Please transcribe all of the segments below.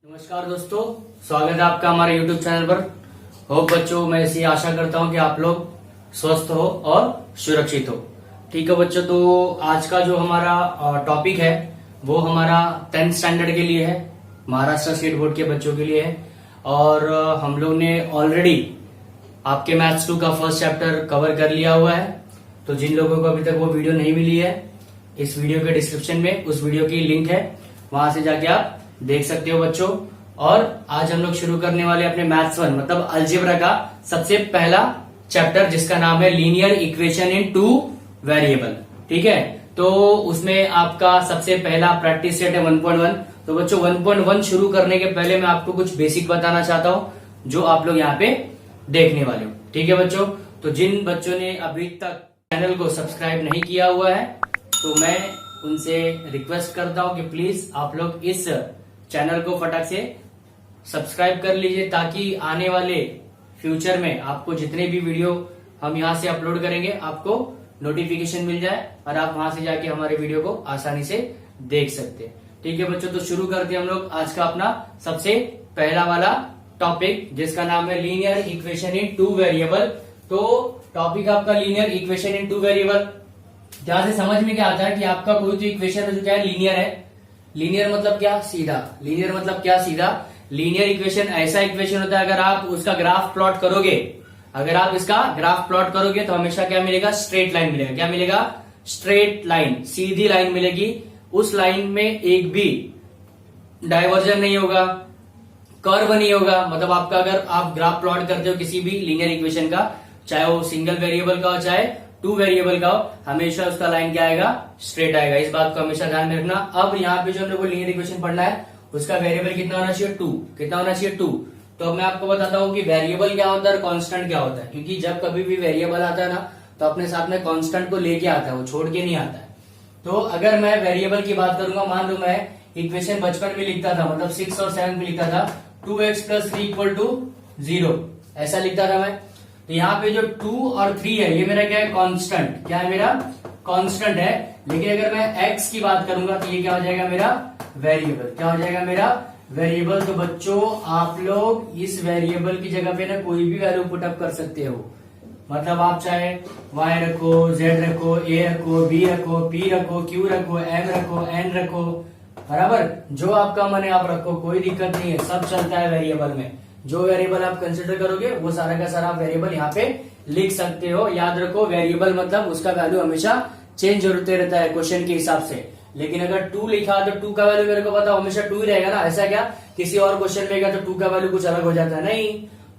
नमस्कार दोस्तों, स्वागत है आपका हमारे YouTube चैनल पर। होप बच्चों, मैं ऐसी आशा करता हूं कि आप लोग स्वस्थ हो और सुरक्षित हो। ठीक है बच्चों, तो आज का जो हमारा टॉपिक है वो हमारा 10th स्टैंडर्ड के लिए है, महाराष्ट्र स्टेट बोर्ड के बच्चों के लिए है। और हम लोग ने ऑलरेडी आपके मैथ्स 2 का फर्स्ट चैप्टर कवर कर लिया हुआ है। तो जिन लोगों को अभी तक वो वीडियो नहीं मिली है, इस वीडियो के डिस्क्रिप्शन में उस वीडियो की लिंक है, वहां से जाके आप देख सकते हो बच्चों। और आज हम लोग शुरू करने वाले अपने मैथ्स 1 मतलब अलजेब्रा का सबसे पहला चैप्टर, जिसका नाम है लीनियर इक्वेशन इन 2 वेरिएबल। ठीक है, तो उसमें आपका सबसे पहला प्रैक्टिस सेट है 1.1। तो बच्चों 1.1 शुरू करने के पहले मैं आपको कुछ बेसिक बताना चाहता हूं जो आप लोग यहाँ पे देखने वाले हो। ठीक है बच्चों, तो जिन बच्चों ने अभी तक चैनल को सब्सक्राइब नहीं किया हुआ है तो मैं उनसे रिक्वेस्ट करता हूं कि प्लीज आप लोग इस चैनल को फटाक से सब्सक्राइब कर लीजिए, ताकि आने वाले फ्यूचर में आपको जितने भी वीडियो हम यहाँ से अपलोड करेंगे आपको नोटिफिकेशन मिल जाए और आप वहां से जाके हमारे वीडियो को आसानी से देख सकते हैं। ठीक है बच्चों, तो शुरू करते हैं हम लोग आज का अपना सबसे पहला वाला टॉपिक, जिसका नाम है लीनियर इक्वेशन इन 2 वेरिएबल। तो टॉपिक आपका लीनियर इक्वेशन इन 2 वेरिएबल। ध्यान से समझ में क्या आता है कि आपका कोई तो इक्वेशन है जो क्या है, लीनियर है। लीनियर मतलब क्या, सीधा। लीनियर मतलब क्या, सीधा। लीनियर इक्वेशन ऐसा इक्वेशन होता है अगर आप उसका ग्राफ प्लॉट करोगे, अगर आप इसका ग्राफ प्लॉट करोगे तो हमेशा क्या मिलेगा, स्ट्रेट लाइन मिलेगा। क्या मिलेगा, स्ट्रेट लाइन, सीधी लाइन मिलेगी। उस लाइन में एक भी डाइवर्जन नहीं होगा, कर्व नहीं होगा। मतलब आपका अगर आप ग्राफ प्लॉट करते हो किसी भी लीनियर इक्वेशन का, चाहे वो सिंगल वेरिएबल का हो चाहे 2 वेरिएबल का हो, हमेशा उसका लाइन क्या आएगा, स्ट्रेट आएगा। इस बात को हमेशा ध्यान में रखना। अब यहाँ पे जो हम लोग को लीनियर इक्वेशन पढ़ना है उसका वेरिएबल कितना होना चाहिए, 2। कितना होना चाहिए, 2। तो मैं आपको बताता हूँ कि वेरिएबल क्या होता है और कांस्टेंट क्या होता है, क्योंकि जब कभी भी वेरिएबल आता है ना तो अपने साथ में कांस्टेंट को लेके आता है, वो छोड़ के नहीं आता है। तो अगर मैं वेरिएबल की बात करूंगा, मान लो मैं इक्वेशन बचपन में लिखता था, मतलब 6 और 7 में लिखता था 2x + 3 = 0, ऐसा लिखता था मैं। तो यहाँ पे जो 2 और 3 है ये मेरा क्या है, कांस्टेंट। क्या है, मेरा कांस्टेंट है। लेकिन अगर मैं x की बात करूंगा तो ये क्या हो जाएगा, मेरा वेरिएबल। क्या हो जाएगा, मेरा वेरिएबल। तो बच्चों आप लोग इस वेरिएबल की जगह पे ना कोई भी वैल्यू पुटअप कर सकते हो। मतलब आप चाहे y रखो, z रखो, a रखो, b रखो, p रखो, q रखो, m रखो, n रखो, बराबर जो आपका मन है आप रखो, कोई दिक्कत नहीं है, सब चलता है वेरिएबल में। जो वेरिएबल आप कंसिडर करोगे वो सारा का सारा वेरिएबल यहाँ पे लिख सकते हो। याद रखो, वेरिएबल मतलब उसका वैल्यू हमेशा चेंज होते रहता है क्वेश्चन के हिसाब से। लेकिन अगर 2 लिखा तो 2 का वैल्यू मेरे को पता हमेशा 2 ही रहेगा ना। ऐसा क्या किसी और क्वेश्चन में गया तो 2 का वैल्यू कुछ अलग हो जाता है, नहीं।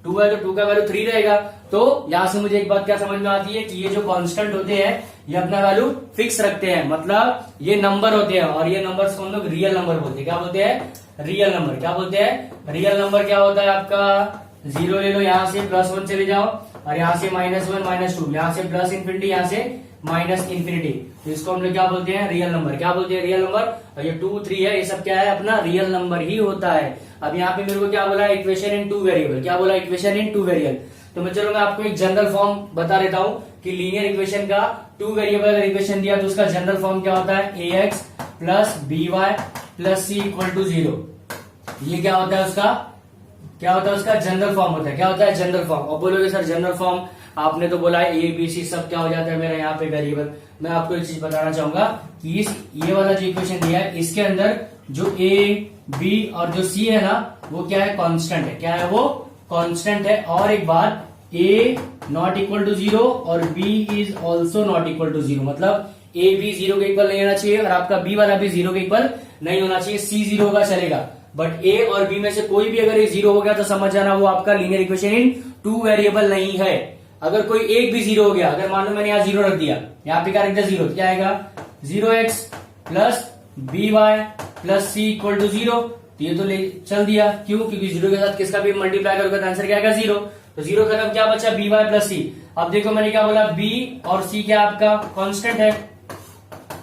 2 है तो 2 का वैल्यू 3 रहेगा। तो यहाँ से मुझे एक बात क्या समझ में आती है कि ये जो कांस्टेंट होते हैं ये अपना वैल्यू फिक्स रखते हैं, मतलब ये नंबर होते हैं। और ये नंबर्स को हम लोग रियल नंबर बोलते हैं। क्या बोलते हैं, रियल नंबर। क्या बोलते हैं, रियल नंबर। क्या होता है आपका, 0 ले लो, यहाँ से +1 चले जाओ और यहाँ से -1 -2, यहाँ से +∞, यहाँ से -∞। तो इसको हम लोग क्या बोलते हैं, रियल नंबर। क्या बोलते हैं, रियल नंबर। और ये 2 3 है, ये सब क्या है, अपना रियल नंबर ही होता है। अब यहाँ पे मेरे को क्या बोला, इक्वेशन इन 2 वेरिएबल। क्या बोला, इक्वेशन इन 2 वेरिएबल। तो मैं चलो मैं आपको एक जनरल फॉर्म बता देता हूँ कि लीनियर इक्वेशन का 2 वेरिएबल अगर इक्वेशन दिया तो उसका जनरल फॉर्म क्या होता है, ax + by + c = 0। ये क्या होता है, उसका क्या होता है, उसका जनरल फॉर्म होता है। क्या होता है, जनरल फॉर्म। और बोलोगे सर जनरल फॉर्म आपने तो बोला है ए बी सी सब क्या हो जाता है मेरा यहाँ पे वेरिएबल। मैं आपको एक चीज बताना चाहूंगा कि ये वाला जो इक्वेशन दिया है इसके अंदर जो ए बी और जो सी है ना वो क्या है, कांस्टेंट है। क्या है, वो कांस्टेंट है। और एक बात, a ≠ 0 और b इज ऑल्सो ≠ 0, मतलब a b 0 के इक्वल नहीं होना चाहिए और आपका b वाला भी 0 के इक्वल नहीं होना चाहिए। c 0 होगा चलेगा, बट a और b में से कोई भी अगर ये 0 हो गया तो समझ जाना वो आपका लीनियर इक्वेशन इन 2 वेरिएबल नहीं है। अगर कोई एक भी 0 हो गया, अगर मान लो मैंने यहाँ 0 रख दिया, यहाँ पे क्या रख दिया, 0, तो क्या आएगा, 0x + by + c = 0। तो ये तो ले चल दिया, क्यों, क्योंकि 0 के साथ किसका भी मल्टीप्लाई करोगे तो आंसर क्या आएगा, 0। तो 0 खत्म, क्या बचा, by + c। अब देखो मैंने क्या बोला, b और c क्या आपका कांस्टेंट है,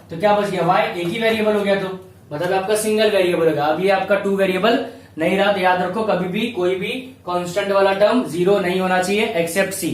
तो क्या बच गया, y एक ही वेरिएबल हो गया, तो मतलब आपका सिंगल वेरिएबल होगा। अब ये आपका 2 वेरिएबल नहीं रहा। तो याद रखो कभी भी कोई भी कांस्टेंट वाला टर्म 0 नहीं होना चाहिए एक्सेप्ट c।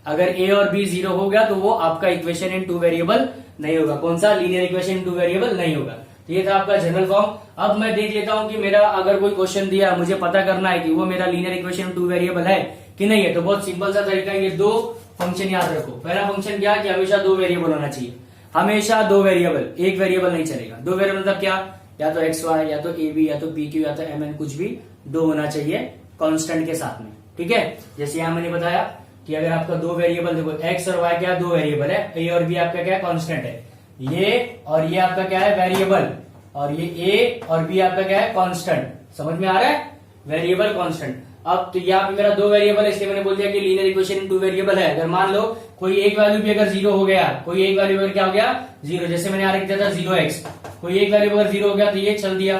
अगर a और b 0 हो गया तो वो आपका इक्वेशन इन 2 वेरिएबल नहीं होगा। कौन सा, लीनियर इक्वेशन इन 2 वेरिएबल नहीं होगा। तो ये था आपका जनरल फॉर्म। अब मैं देख लेता हूं कि मेरा अगर कोई क्वेश्चन दिया, मुझे पता करना है कि वो मेरा लीनियर इक्वेशन टू वेरिएबल है कि नहीं है। तो बहुत सिंपल सा तरीका है, ये दो फंक्शन याद रखो। पहला फंक्शन क्या कि हमेशा दो वेरिएबल होना चाहिए, हमेशा दो वेरिएबल, एक वेरिएबल नहीं चलेगा। दो वेरिएबल मतलब क्या, या तो एक्स वाई, या तो ए बी, या तो पी क्यू, या तो एम एन, कुछ भी दो होना चाहिए कांस्टेंट के साथ में। ठीक है, जैसे यहां मैंने बताया कि अगर आपका दो वेरिएबल, देखो एक्स और वाई क्या दो वेरिएबल है, ए और बी आपका क्या है कांस्टेंट है, ये और ये आपका क्या है वेरिएबल, और ये ए और बी आपका क्या है कांस्टेंट। समझ में आ रहा है, वेरिएबल कांस्टेंट। अब तो यहाँ पे मेरा दो वेरिएबल है, इसलिए मैंने बोल दिया कि लीनियर इक्वेशन टू वेरिएबल है। अगर मान लो कोई एक वैल्यू भी अगर जीरो हो गया, कोई एक वैल्यू अगर क्या हो गया जीरो, जैसे मैंने यहाँ लिख दिया था 0x, कोई एक वैल्यू अगर जीरो हो गया तो ये चल दिया,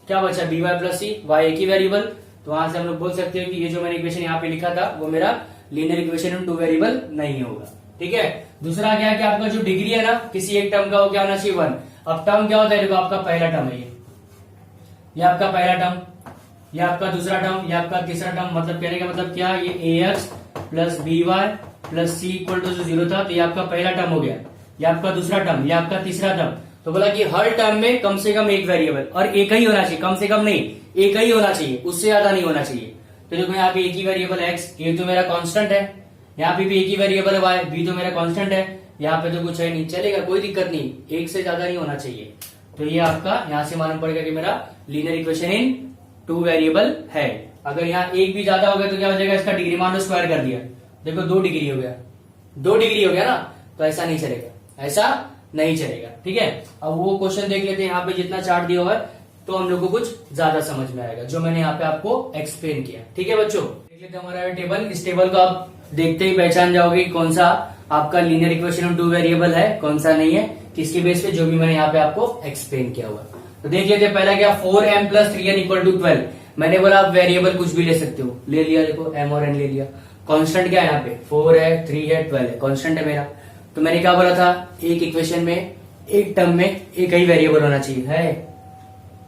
क्या बचा बी वाई प्लस सी, वाई एक ही वेरिएबल। तो वहां से हम लोग बोल सकते हो कि ये जो मैंने इक्वेशन यहाँ पे लिखा था वो मेरा लीनियर इक्वेशन टू वेरिएबल नहीं होगा। ठीक है, दूसरा क्या है कि आपका जो डिग्री है ना किसी एक टर्म का, वो क्या होना चाहिए 1। अब टर्म क्या होता है, देखो आपका पहला टर्म है ये आपका पहला टर्म, ये आपका दूसरा टर्म, ये आपका तीसरा टर्म। मतलब कहने का मतलब क्या, ये A X plus B Y plus C equal to 0 था, तो ये आपका पहला टर्म हो गया, ये आपका दूसरा टर्म, ये आपका तीसरा टर्म। तो बोला कि हर टर्म में कम से कम एक वेरिएबल, और एक ही होना चाहिए, कम से कम नहीं, एक ही होना चाहिए, उससे ज्यादा नहीं होना चाहिए। तो देखो यहाँ पे एक ही वेरिएबल एक्स, ये तो मेरा कांस्टेंट है, यहाँ पे भी एक ही वेरिएबल है वाई, बी तो मेरा कांस्टेंट है, यहाँ पे तो कुछ है नहीं, चलेगा कोई दिक्कत नहीं, एक से ज्यादा नहीं होना चाहिए। तो ये आपका यहाँ से मालूम पड़ेगा कि मेरा linear equation in two variable है। अगर यहाँ एक भी ज्यादा हो गया तो क्या हो जाएगा, इसका डिग्री मान लो स्क्वायर कर दिया, देखो 2 डिग्री हो गया, 2 डिग्री हो गया ना, तो ऐसा नहीं चलेगा, ऐसा नहीं चलेगा। ठीक है, अब वो क्वेश्चन देख लेते हैं, यहाँ पे जितना चार्ट दिया हुआ है तो हम लोग को कुछ ज्यादा समझ में आएगा, जो मैंने यहाँ पे आपको एक्सप्लेन किया। ठीक है बच्चों, देख लेते हैं हमारा टेबल। इस टेबल को आप देखते ही पहचान जाओगे कौन सा आपका लीनियर इक्वेशन टू वेरिएबल है, कौन सा नहीं है, किसके बेस पे, जो भी मैंने यहाँ पे आपको एक्सप्लेन किया हुआ। तो देख लेते हैं, पहला क्या 4m plus 3n equal to 12। मैंने बोला आप वेरिएबल कुछ भी ले सकते हो, ले लिया, देखो m और n ले लिया। कांस्टेंट क्या है यहाँ पे, 4 है, 3 है, 12 है, कांस्टेंट है मेरा। तो मैंने क्या बोला था, एक इक्वेशन में एक टर्म में एक ही वेरिएबल होना चाहिए, है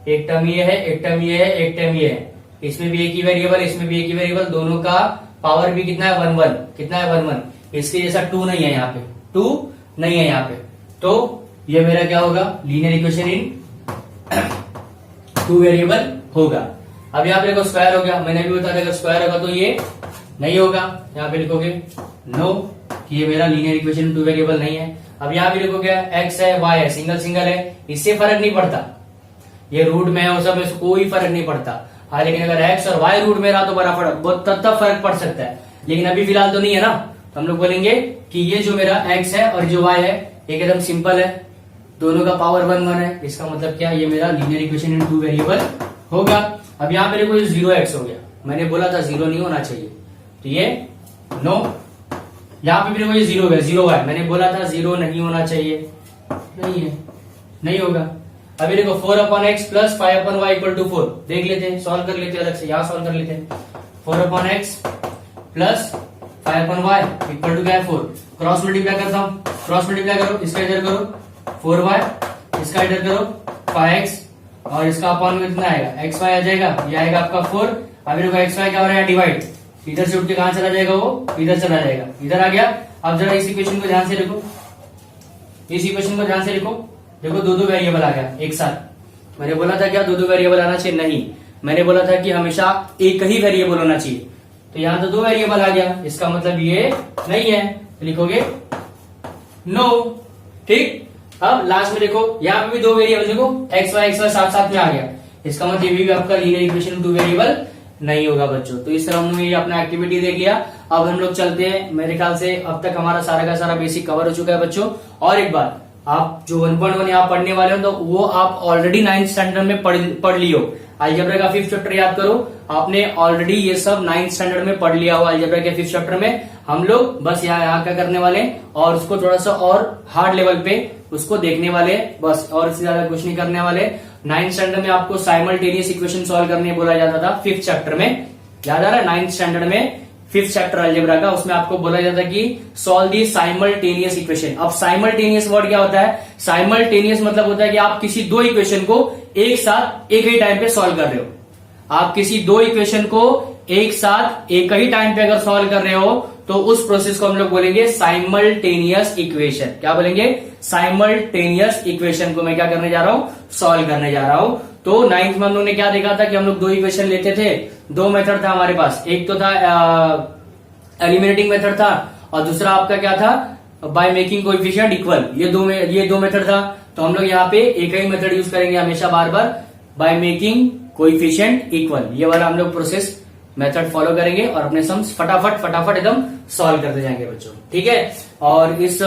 एक टर्म ये है, एक टर्म ये है, एक टर्म ये है, इसमें भी एक ही वेरिएबल, इसमें भी एक ही वेरिएबल, दोनों का पावर भी कितना है 1 1, कितना है 1 1। इसके जैसा 2 नहीं है यहाँ पे, 2 नहीं है यहाँ पे, तो ये मेरा क्या होगा, linear equation in two variable होगा। अब यहाँ पे देखो स्क्वायर हो गया, मैंने भी बताया अगर स्क्वायर होगा तो ये नहीं होगा, यहाँ पे लिखोगे नो कि ये मेरा लीनियर इक्वेशन टू वेरिएबल नहीं है। अब यहाँ भी लिखोगे एक्स है, वाई है, सिंगल सिंगल है, इससे फर्क नहीं पड़ता, ये रूट में है वो सब, में कोई फर्क नहीं पड़ता। हाँ, लेकिन अगर एक्स और वाई रूट में रहा तो बड़ा तब फर्क पड़ सकता है, लेकिन अभी फिलहाल तो नहीं है ना। तो हम लोग बोलेंगे कि ये जो मेरा एक्स है और जो वाई है एकदम सिंपल है, दोनों का पावर 1 1 है, इसका मतलब क्या, ये मेरा linear equation in two variable होगा। अब यहाँ पे देखो 0x हो गया, मैंने बोला था 0 नहीं होना चाहिए, तो ये नो। यहाँ पे भी देखो ये 0 हो गया, 0y, मैंने बोला था 0 नहीं होना चाहिए, नहीं है, नहीं होगा। अभी देखो 4/x plus 5/y equal to 4, देख लेते हैं, सॉल्व कर लेते हैं अलग से, यहाँ सॉल्व कर लेते हैं। 4/x plus 5/y equal to क्या है 4, क्रॉस मल्टीप्लाई करता हूँ, क्रॉस मल्टीप्लाई करो, इसका इधर करो 4y, इसका इधर करो 5x, और इसका अपॉन में कितना आएगा, xy आ जाएगा, ये आएगा आपका 4। अभी देखो xy क्या हो रहा है, डिवाइड, इधर से उठ के कहां चला जाएगा, वो इधर चला जाएगा, इधर आ गया। अब जरा इस इक्वेशन को ध्यान से देखो, इस इक्वेशन को ध्यान से देखो, देखो दो वेरिएबल आ गया एक साथ। मैंने बोला था क्या दो वेरिएबल आना चाहिए, नहीं, मैंने बोला था कि हमेशा एक ही वेरिएबल होना चाहिए। तो यहाँ तो 2 वेरिएबल आ गया, इसका मतलब ये नहीं है, तो लिखोगे नो। ठीक, अब लास्ट में देखो यहाँ पे भी 2 वेरिएबल, देखो एक्स वाई साथ साथ में आ गया, इसका मतलब ये भी आपका लीनियर इक्वेशन टू वेरिएबल नहीं होगा बच्चों। तो इस तरह हमने ये अपना एक्टिविटी देख लिया। अब हम लोग चलते हैं, मेरे ख्याल से अब तक हमारा सारा का सारा बेसिक कवर हो चुका है बच्चों। और एक बात, आप जो 1.1 यहाँ पढ़ने वाले हो तो वो आप ऑलरेडी 9th स्टैंडर्ड में पढ़ लियो। अलजेब्रा का 5th चैप्टर याद करो, आपने ऑलरेडी ये सब 9th स्टैंडर्ड में पढ़ लिया हुआ अलजेब्रा के 5th चैप्टर में। हम लोग बस यहाँ क्या करने वाले और उसको थोड़ा सा और हार्ड लेवल पे उसको देखने वाले, बस, और इससे ज्यादा कुछ नहीं करने वाले। 9th स्टैंडर्ड में आपको साइमल्टेनियस इक्वेशन सॉल्व करने बोला जाता था 5th चैप्टर में, याद आ रहा है, 9th स्टैंडर्ड में 5th चैप्टर अलजेब्रा का, उसमें आपको बोला जाता है कि सॉल्व दी साइमल्टेनियस इक्वेशन। अब साइमल्टेनियस वर्ड क्या होता है, साइमल्टेनियस मतलब होता है कि आप किसी 2 इक्वेशन को एक साथ एक ही टाइम पे सॉल्व कर रहे हो। आप किसी 2 इक्वेशन को एक साथ एक ही टाइम पे अगर सॉल्व कर रहे हो तो उस प्रोसेस को हम लोग बोलेंगे साइमल्टेनियस इक्वेशन। क्या बोलेंगे? साइमल्टेनियस इक्वेशन को मैं क्या करने जा रहा हूं? सॉल्व करने जा रहा हूं। तो 9th में हम लोग ने क्या देखा था कि हम लोग दो इक्वेशन लेते थे, दो मेथड था हमारे पास। एक तो था एलिमिनेटिंग मेथड था और दूसरा आपका क्या था? By making coefficient equal. ये दो मेथड था। तो हम लोग यहाँ पे एक ही मेथड यूज करेंगे हमेशा, बार बार, बाय मेकिंग कोएफिशिएंट इक्वल। ये वाला हम लोग प्रोसेस मेथड फॉलो करेंगे और अपने सम्स फटाफट एकदम सॉल्व करते जाएंगे बच्चों। ठीक है। और इस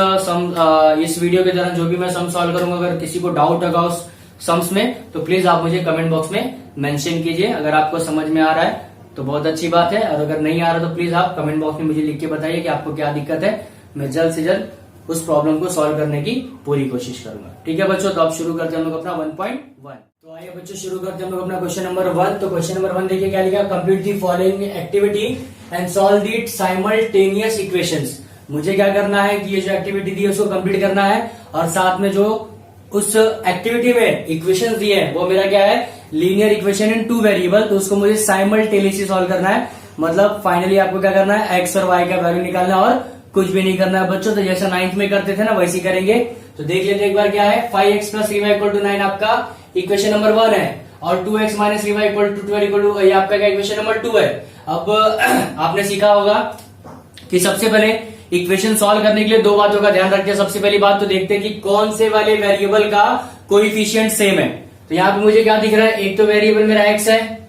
वीडियो के दौरान जो भी मैं सम सॉल्व करूंगा, अगर किसी को डाउट होगा उस सम्स में तो प्लीज आप मुझे कमेंट बॉक्स में मेंशन कीजिए। अगर आपको समझ में आ रहा है तो बहुत अच्छी बात है, और अगर नहीं आ रहा तो प्लीज आप कमेंट बॉक्स में मुझे लिख के बताइए कि आपको क्या दिक्कत है। मैं जल्द से जल्द उस प्रॉब्लम को सॉल्व करने की पूरी कोशिश करूंगा। ठीक है बच्चों, तो अब शुरू करते हैं हम लोग अपना 1.1। तो आइए बच्चों शुरू करते हैं हम लोग अपना क्वेश्चन नंबर 1। तो क्वेश्चन नंबर 1 देखिए क्या लिखा, complete the following activity and solve the simultaneous equations. मुझे क्या करना है कि ये जो एक्टिविटी दी है उसको कंप्लीट करना है, और साथ में जो उस एक्टिविटी में इक्वेशन दिए हैं वो मेरा क्या है, लीनियर इक्वेशन इन 2 वेरिएबल। तो उसको मुझे साइमल्टेनियसली सॉल्व करना है। मतलब फाइनली आपको क्या करना है, एक्स और वाई का वैल्यू निकालना है और कुछ भी नहीं करना है बच्चों। तो जैसा 9th में करते थे ना वैसे ही करेंगे। तो देख लेते एक बार क्या है, 5x + 3y = 9 आपका इक्वेशन नंबर 1 है, और 2x - 3y = 12 ये आपका क्या इक्वेशन नंबर 2 है। अब आपने सीखा होगा कि सबसे पहले इक्वेशन सॉल्व करने के लिए दो बातों का ध्यान रखिए। सबसे पहली बात तो देखते हैं कि कौन से वाले वेरिएबल का कोएफिशिएंट सेम है। तो यहाँ पे मुझे क्या दिख रहा है, एक तो वेरिएबल मेरा x है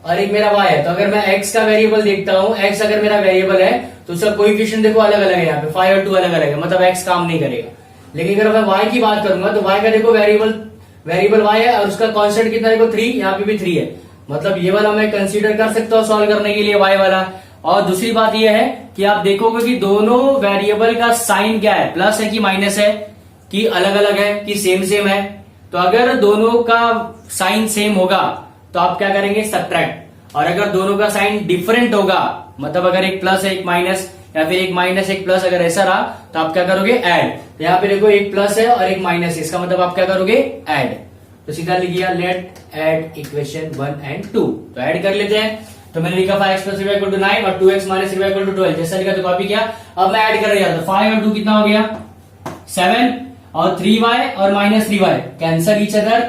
और एक मेरा y है। तो अगर मैं x का वेरिएबल देखता हूँ, x अगर मेरा वेरिएबल है तो उसका कोएफिशिएंट देखो अलग अलग है। यहाँ पे 5 और 2 अलग अलग है, मतलब x काम नहीं करेगा। लेकिन अगर मैं y की बात करूंगा तो y का देखो वेरिएबल y है और उसका कांस्टेंट कितना देखो 3, यहाँ पे भी 3 है। मतलब ये वाला मैं कंसीडर कर सकता हूँ सॉल्व करने के लिए y वाला। और दूसरी बात यह है कि आप देखोगे कि दोनों वेरिएबल का साइन क्या है, प्लस है कि माइनस है, कि अलग अलग है, कि सेम है। तो अगर दोनों का साइन सेम होगा तो आप क्या करेंगे, सब्ट्रैक्ट। और अगर दोनों का साइन डिफरेंट होगा, मतलब अगर एक प्लस है एक माइनस, या फिर एक माइनस एक प्लस अगर ऐसा रहा तो आप क्या करोगे, ऐड। तो यहाँ पे देखो एक प्लस है और एक माइनस है, इसका मतलब आप क्या करोगे, ऐड। तो सीधा लिखिए लेट ऐड इक्वेशन 1 और 2। तो ऐड कर लेते हैं। तो मैंने लिखा 5x + 3y = 9 और 2x - 3y = 12। जैसा लिखा तो कॉपी किया। अब मैं ऐड कर रहा था, 5 और 2 कितना हो गया, 7, और 3y और -3y कैंसल ईच अदर,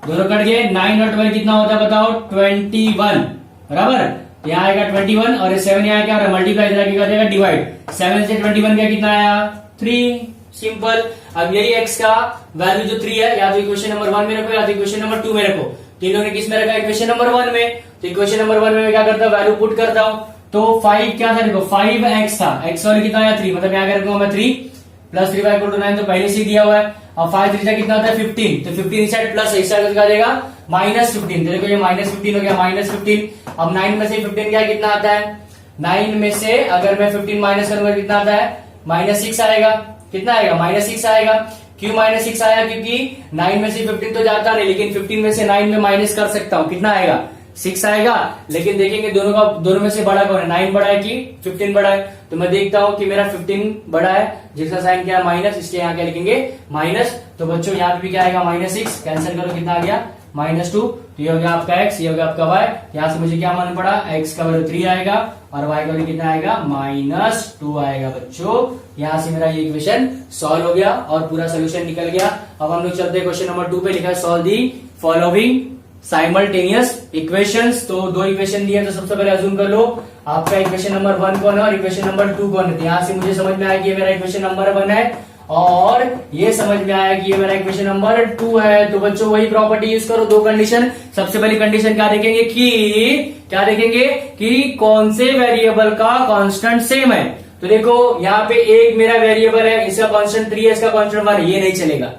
दोनों कट गए। 9 और 12 कितना होता है बताओ, 21, बराबर। यहाँ आएगा 21 और 7 यहाँ क्या मल्टीप्लाई कर देगा डिवाइड। 7 से 21 का कितना आया, 3, सिंपल। अब यही x का वैल्यू जो 3 है, या तो इक्वेशन नंबर 1 में रखो या तो इक्वेशन नंबर 2 में रखो। तीनों ने किस में रखा, इक्वेशन नंबर 1 में। तो इक्वेशन नंबर 1 में मैं क्या करता हूँ, वैल्यू पुट करता हूँ। तो 5 क्या था देखो, 5x था, x वाले कितना आया 3, मतलब यहाँ क्या रखूंगा मैं 3 + 3y = 9, तो पहले से दिया हुआ है। और 5 3 कितना होता है 15, तो 15 इस साइड प्लस, इस साइड क्या देगा -15। तो देखो ये -15 हो गया, -15। अब 9 में से 15 क्या कितना आता है, 9 में से अगर मैं 15 माइनस करूंगा कितना आता है, -6 आएगा। कितना आएगा, -6 आएगा। क्यों -6 आया, क्योंकि 9 में से 15 तो जाता नहीं, लेकिन 15 में से 9 में माइनस कर सकता हूँ। कितना आएगा, 6 आएगा। लेकिन देखेंगे दोनों में से बड़ा कौन है, 9 बड़ा है कि 15 बड़ा है। तो मैं देखता हूं कि मेरा 15 बड़ा है, जिसका साइन क्या है माइनस, इसलिए यहाँ क्या लिखेंगे माइनस। तो बच्चों यहाँ पे भी क्या आएगा, -6, कैंसिल करो कितना आ गया, -2। तो ये हो गया आपका x, ये हो गया आपका y। यहाँ से मुझे क्या मालूम पड़ा, x का वैल्यू 3 आएगा और y का वैल्यू कितना आएगा, -2 आएगा बच्चों। यहाँ से मेरा ये इक्वेशन सॉल्व हो गया और पूरा सोल्यूशन निकल गया। अब हम लोग चलते हैं क्वेश्चन नंबर 2 पे। लिखा है solve the following simultaneous equations. तो दो इक्वेशन दिए, तो सबसे पहले अज्यूम कर लो आपका इक्वेशन नंबर 1 कौन है और इक्वेशन नंबर 2 कौन है। तो यहाँ से मुझे समझ में आया कि ये मेरा इक्वेशन नंबर 1 है और ये समझ में आया कि ये मेरा इक्वेशन नंबर 2 है। तो बच्चों वही प्रॉपर्टी यूज करो, दो कंडीशन। सबसे पहली कंडीशन क्या देखेंगे कि कौन से वेरिएबल का कांस्टेंट सेम है। तो देखो यहाँ पे एक मेरा वेरिएबल है, इसका कांस्टेंट 3 है, इसका कांस्टेंट 1 है, ये नहीं चलेगा।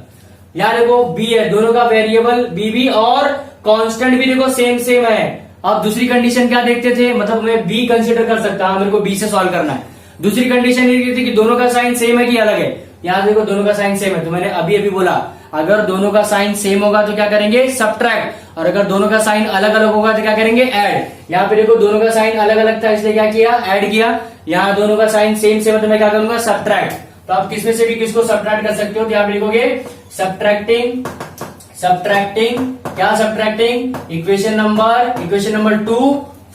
यहाँ देखो b है, दोनों का वेरिएबल b और कांस्टेंट भी देखो सेम है। अब दूसरी कंडीशन क्या देखते थे, मतलब मैं b कंसीडर कर सकता हूं, मेरे को b से सॉल्व करना है। दूसरी कंडीशन ये थी कि दोनों का साइन सेम है कि अलग है। यहाँ देखो दोनों का साइन सेम है, तो मैंने अभी बोला अगर दोनों का साइन सेम होगा तो क्या करेंगे, सब्ट्रैक्ट। और अगर दोनों का साइन अलग अलग होगा तो क्या करेंगे, ऐड। यहाँ पे देखो दोनों का साइन अलग अलग था, इसलिए क्या किया, ऐड किया। यहाँ दोनों का साइन सेम है तो मैं क्या करूंगा, सब्ट्रैक्ट। तो आप किसमें से भी किसको सब्ट्रैक्ट कर सकते हो, तो यहाँ पे लिखोगे सब्ट्रैक्टिंग क्या, सब्ट्रैक्टिंग इक्वेशन नंबर 2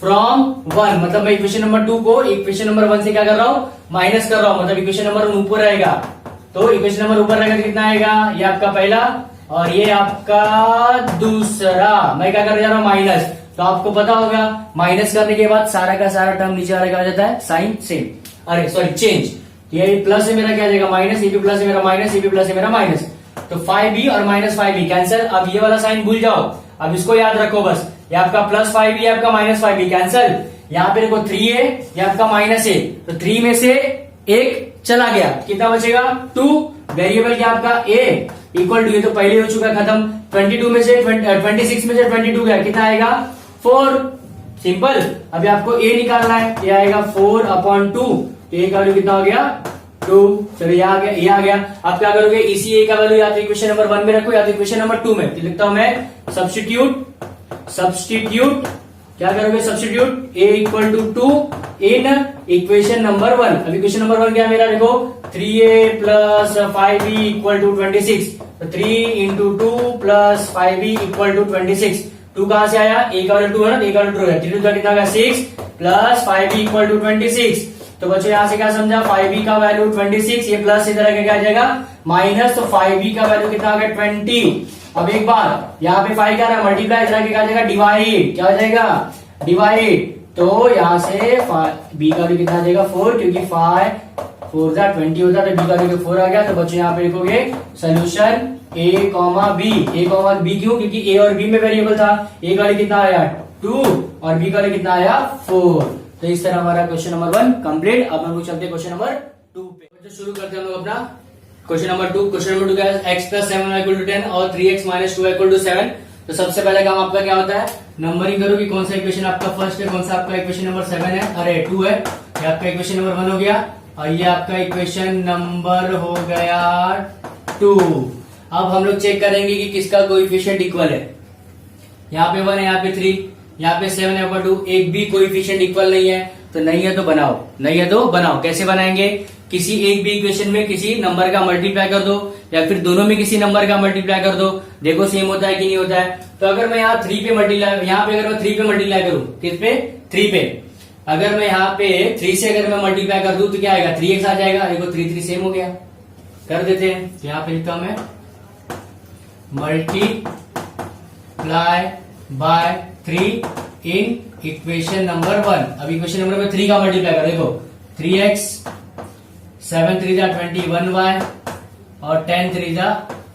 फ्रॉम 1, मतलब मैं इक्वेशन नंबर 2 को इक्वेशन नंबर 1 से क्या कर रहा हूं, माइनस कर रहा हूं, मतलब इक्वेशन नंबर 1 ऊपर रहेगा, तो इक्वेशन नंबर ऊपर रहेगा तो कितना आएगा, ये आपका पहला और ये आपका दूसरा, मैं क्या करने जा रहा हूं, माइनस। तो आपको पता होगा माइनस करने के बाद सारा का सारा टर्म नीचे वाला क्या हो जाता है, साइन सेम, अरे सॉरी चेंज, ये प्लस है मेरा क्या आ जाएगा माइनस, ये भी प्लस है मेरा माइनस, ये भी प्लस है मेरा माइनस, तो 5b और माइनस 5b कैंसिल। अब ये वाला साइन भूल जाओ, अब इसको याद रखो बस, ये आपका प्लस 5b है, आपका माइनस 5b कैंसिल। यहाँ पे देखो 3 है, ये आपका माइनस है, तो 3 में से एक चला गया, कितना बचेगा 2, वेरिएबल क्या आपका a इक्वल टू, ये तो पहले हो चुका खत्म, 22 में से 26 में से 22 गया, कितना आएगा 4, सिंपल। अभी आपको a निकालना है, ये आएगा 4/2, तो a का वैल्यू कितना हो गया 2, चलो ये आ गया। आप क्या करोगे, इसी a का वैल्यू या तो इक्वेशन नंबर 1 में रखो या तो इक्वेशन नंबर 2 में, तो लिखता हूं मैं सब्स्टिट्यूट क्या करोगे, substitute a equal to 2 in equation number 1। अब इक्वेशन नंबर 1 क्या मेरा, देखो 3a plus 5b equal to 26, तो 3 into 2 plus 5b equal to 26, 2 कहां से आया, a का वैल्यू 2 है ना, तो a का वैल्यू 2 है, 3 का कितना होगा 6 प्लस 5b इक्वल टू 26, तो बच्चों यहां से क्या समझा, 5b का वैल्यू 26, ये प्लस इधर आके क्या आ जाएगा माइनस, तो 5b का वैल्यू कितना आ गया 20। अब एक बार यहाँ पे 5 क्या रहा है मल्टीप्लाई, इधर आके क्या आ जाएगा डिवाइड, क्या हो जाएगा डिवाइड, तो यहाँ से b का वैल्यू कितना आ जाएगा 4, क्योंकि 5 4 जा 20 होता है, तो b का वैल्यू 4 आ गया। तो बच्चों यहाँ पे लिखोगे सोल्यूशन a, b क्यों, क्योंकि a और b में वेरिएबल था, a का वैल्यू कितना आया 2 और b का वैल्यू कितना आया 4। तो इस तरह हमारा क्वेश्चन नंबर 1 कंप्लीट। अब हम लोग चलते हैं क्वेश्चन नंबर 2 पे, तो शुरू करते हैं हम लोग अपना क्वेश्चन नंबर 2। क्वेश्चन नंबर 2 क्या है, x प्लस 7 इक्वल टू 10 और 3x माइनस 2 इक्वल टू 7। तो सबसे पहले काम आपका क्या होता है, नंबरिंग करो कि कौन सा इक्वेशन आपका फर्स्ट है, कौन सा आपका इक्वेशन नंबर 7 है, अरे 2 है, ये आपका इक्वेशन नंबर 1 हो गया और ये आपका इक्वेशन नंबर हो गया 2। अब हम लोग चेक करेंगे कि किसका कोएफिशिएंट इक्वल है, यहाँ पे 1 है, यहाँ पे 3, यहाँ पे 7 है 2, एक भी कोएफिशिएंट इक्वल नहीं है, तो नहीं है तो बनाओ, नहीं है तो बनाओ। कैसे बनाएंगे, किसी एक भी इक्वेशन में किसी नंबर का मल्टीप्लाई कर दो या फिर दोनों में किसी नंबर का मल्टीप्लाई कर दो, देखो सेम होता है कि नहीं होता है। तो अगर मैं यहाँ 3 पे मल्टीप्लाई, यहाँ पे अगर मैं 3 पे मल्टीप्लाई करूं, किस पे 3 पे, अगर मैं यहाँ पे 3 से अगर मैं मल्टीप्लाई कर दूं तो क्या आएगा 3x आ जाएगा, देखो 3 3 सेम हो गया, कर देते हैं। तो यहाँ पे लिखता हूं मैं multiply by 3 in equation number 1। अब इक्वेशन नंबर 3 का मल्टीप्लाई कर, देखो 3x 7 3 जा 21y और 10 3 जा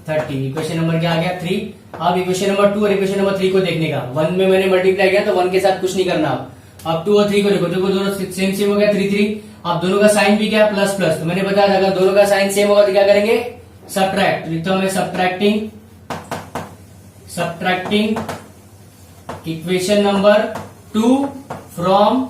30, इक्वेशन नंबर क्या आ गया 3। अब इक्वेशन नंबर 2 और इक्वेशन नंबर 3 को देखने का, 1 में मैंने मल्टीप्लाई किया तो 1 के साथ कुछ नहीं करना। अब 2 और 3 को देखो, देखो दोनों सेम सेम हो गया 3 3। अब दोनों का साइन भी क्या है प्लस प्लस, तो मैंने बताया था अगर दोनों का साइन सेम होगा तो क्या करेंगे सब्ट्रैक्ट, लिखता हूं मैं सब्ट्रैक्टिंग इक्वेशन नंबर 2 फ्रॉम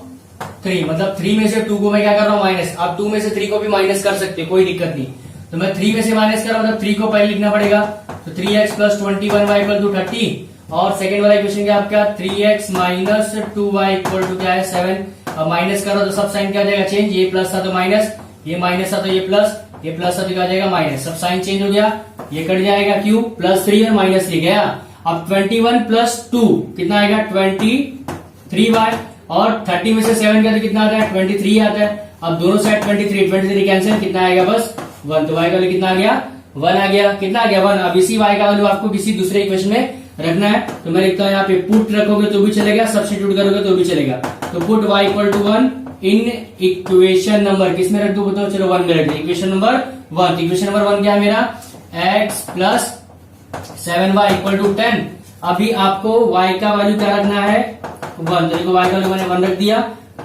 3, मतलब 3 में से 2 को मैं क्या कर रहा हूं माइनस। अब 2 में से 3 को भी माइनस कर सकते, कोई दिक्कत नहीं, तो मैं 3 में से माइनस कर रहा हूं, मतलब 3 को पहले लिखना पड़ेगा, तो 3x plus 21y equal to 30। और सेकंड वाला इक्वेशन क्या आपका 3x minus 2y equal to क्या है 7। अब माइनस करो तो सब साइन क्या हो जाएगा चेंज, ये प्लस था तो माइनस, ये माइनस था तो ये प्लस, ये प्लस था तो क्या हो जाएगा माइनस, सब साइन चेंज हो गया, ये कट जाएगा क्यों +3 और -3 गया। अब 21 प्लस 2 कितना आएगा 23y और 30 में से 7 का तो कितना आता है 23 आता है। अब दोनों साइड 23 कैंसिल, कितना आएगा बस 1, तो y का वैल्यू कितना आ गया 1 आ गया, कितना आ गया 1। अब इसी y का वैल्यू आपको किसी दूसरे इक्वेशन में रखना है, तो मैं लिखता हूं यहाँ पे पुट रखोगे तो भी चलेगा, सब्स्टिट्यूट करोगे तो भी चलेगा। तो put y equal to 1 in equation number, किस में रख दो बताओ, चलो 1 में रख दो, इक्वेशन नंबर 1। इक्वेशन नंबर 1 क्या है मेरा x plus 7y equal to 10। अभी आपको y का वैल्यू क्या रखना है 1, तो देखो y का वैल्यू मैंने 1 रख दिया,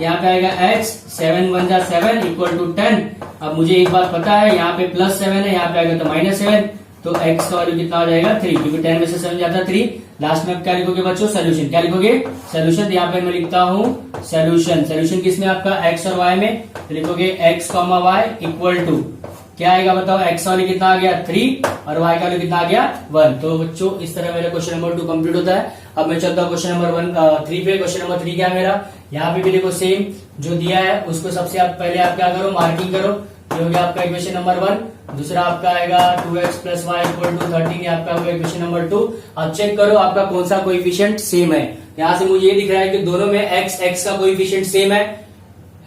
यहाँ पे आएगा x 7 1 जा 7 इक्वल टू 10। अब मुझे एक बात पता है, यहाँ पे +7 है, यहाँ पे आएगा तो -7, तो x का वैल्यू कितना हो जाएगा 3, क्योंकि 10 में से 7 जाता है 3। लास्ट में आप क्या लिखोगे बच्चों सोल्यूशन, क्या लिखोगे सोल्यूशन। यहाँ पे मैं लिखता हूँ सोल्यूशन, सोल्यूशन किसमें आपका x और y में, तो लिखोगे x, y इक्वल टू क्या आएगा बताओ, x वाली कितना आ गया 3 और y का वैल्यू कितना आ गया 1। तो बच्चों इस तरह मेरा क्वेश्चन नंबर 2 कंप्लीट होता है। अब मैं चलता हूँ क्वेश्चन नंबर 3 पे। क्वेश्चन नंबर 3 क्या है मेरा, यहाँ पे भी देखो सेम जो दिया है उसको सबसे आप पहले आप क्या करो मार्किंग करो, ये हो गया आपका इक्वेशन नंबर 1। दूसरा आपका आएगा 2x plus y equal to 13, ये आपका होगा इक्वेशन नंबर 2। अब चेक करो आपका कौन सा कोएफिशिएंट सेम है, यहाँ से मुझे ये दिख रहा है कि दोनों में x का कोएफिशिएंट सेम है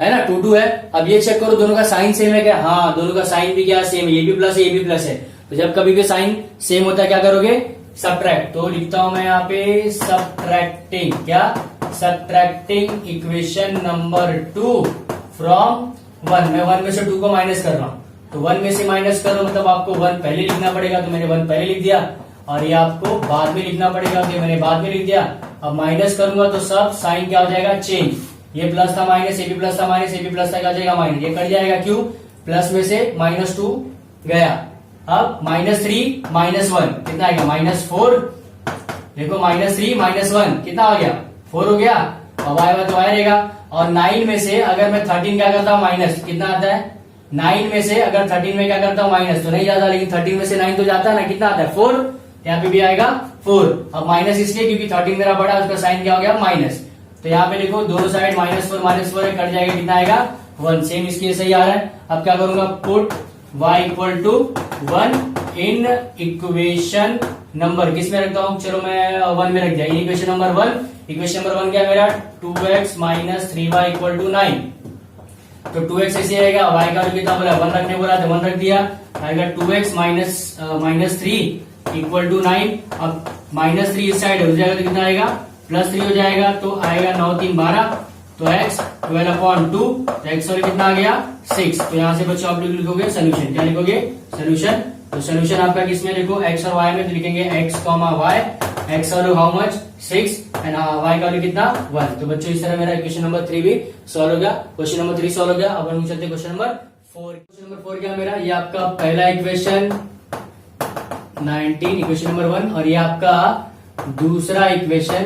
ना, 2 2 है। अब ये चेक करो दोनों का साइन सेम है क्या? हाँ, दोनों का साइन भी क्या सेम है, ये भी प्लस है ये भी प्लस है। तो जब कभी भी साइन सेम होता है क्या करोगे? सब्ट्रैक्ट। तो लिखता हूं मैं यहाँ पे सब्ट्रैक्टिंग, क्या? Subtracting equation number 2 from 1। मैं 1 में से 2 को माइनस कर रहा हूं, तो 1 में से माइनस करो मतलब आपको 1 पहले लिखना पड़ेगा, तो मैंने 1 पहले लिख दिया, और ये आपको बाद में लिखना पड़ेगा, तो मैंने बाद में लिख दिया। अब माइनस करूंगा तो सब साइन क्या हो जाएगा? चेंज। ये प्लस था माइनस, ये भी प्लस था माइनस, ये भी प्लस था, क्या हो जाएगा? माइनस। ये कट जाएगा, क्यों? प्लस में से -2 गया। अब -3 -1 कितना आएगा? -4। देखो -3 -1 कितना हो गया? 4 हो गया। अब आएगा तो आया रहेगा। और 9 में से अगर मैं 13 क्या करता हूँ? माइनस। कितना आता है? 9 में से अगर 13 में क्या करता हूँ? माइनस। तो नहीं जाता, लेकिन 13 में से 9 तो जाता है ना। कितना आता है? 4। यहाँ पे भी आएगा 4। अब माइनस इसलिए क्योंकि 13 मेरा बड़ा, उसका साइन क्या हो गया? माइनस। तो यहाँ पे देखो दोनों साइड -4 है, कट जाएगा, कितना आएगा? 1। सेम इसके सही आ रहा है। अब क्या करूंगा? Put y equal to 1 in equation number, किस में रखता हूं? चलो मैं 1 में रख दिया। Equation number 1। इक्वेशन नंबर 1 क्या है मेरा? 2x - 3y equal to 9। तो 2x ऐसे आएगा, y का कितना बोला? 1 रखने बोला तो 1 रख दिया। आएगा 2x - 3 इक्वल टू 9। अब -3 इस साइड हो जाएगा तो कितना आएगा? +3 हो जाएगा। तो आएगा 9 3 12, तो x 12/2, तो x सॉरी कितना आ गया? 6। तो यहाँ से बच्चों आप लोग लिखोगे सोल्यूशन। क्या लिखोगे? सोल्यूशन। तो सोल्यूशन आपका किसमें लिखो? x और y में, तो लिखेंगे x, y। x value how much? 6 and y का वैल्यू कितना? 1। तो बच्चों इस तरह मेरा इक्वेशन नंबर 3 भी सॉल्व हो गया। क्वेश्चन नंबर 3 सॉल्व हो गया। अब हम चलते हैं क्वेश्चन नंबर 4। क्वेश्चन नंबर 4 क्या मेरा? ये आपका पहला इक्वेशन 19 इक्वेशन नंबर 1, और ये आपका दूसरा इक्वेशन